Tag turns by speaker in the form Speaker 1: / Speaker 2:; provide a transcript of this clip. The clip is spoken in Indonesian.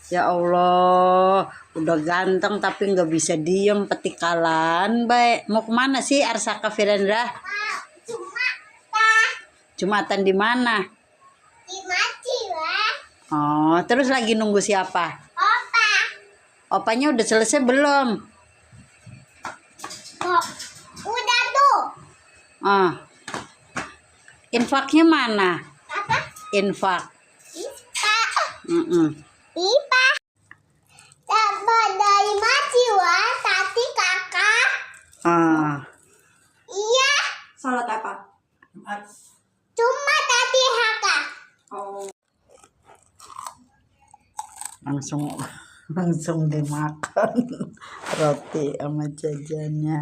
Speaker 1: Ya Allah, udah ganteng tapi nggak bisa diem petikalan. Baik, mau kemana sih Arsaka Firendra? Jumatan di mana?
Speaker 2: Di Maci, Wah.
Speaker 1: Oh, terus lagi nunggu siapa?
Speaker 2: Opa.
Speaker 1: Opanya udah selesai belum?
Speaker 2: Kok udah tuh.
Speaker 1: Ah, infaknya mana?
Speaker 2: Apa?
Speaker 1: Infak.
Speaker 2: Ipa.
Speaker 1: Mm-mm.
Speaker 2: Ipa. Dapat dari Maci, Wah. Tadi kakak.
Speaker 1: Ah,
Speaker 2: Iya.
Speaker 3: Salat apa?
Speaker 2: Cuma tadi kakak.
Speaker 3: Oh.
Speaker 1: langsung dimakan roti sama jajannya.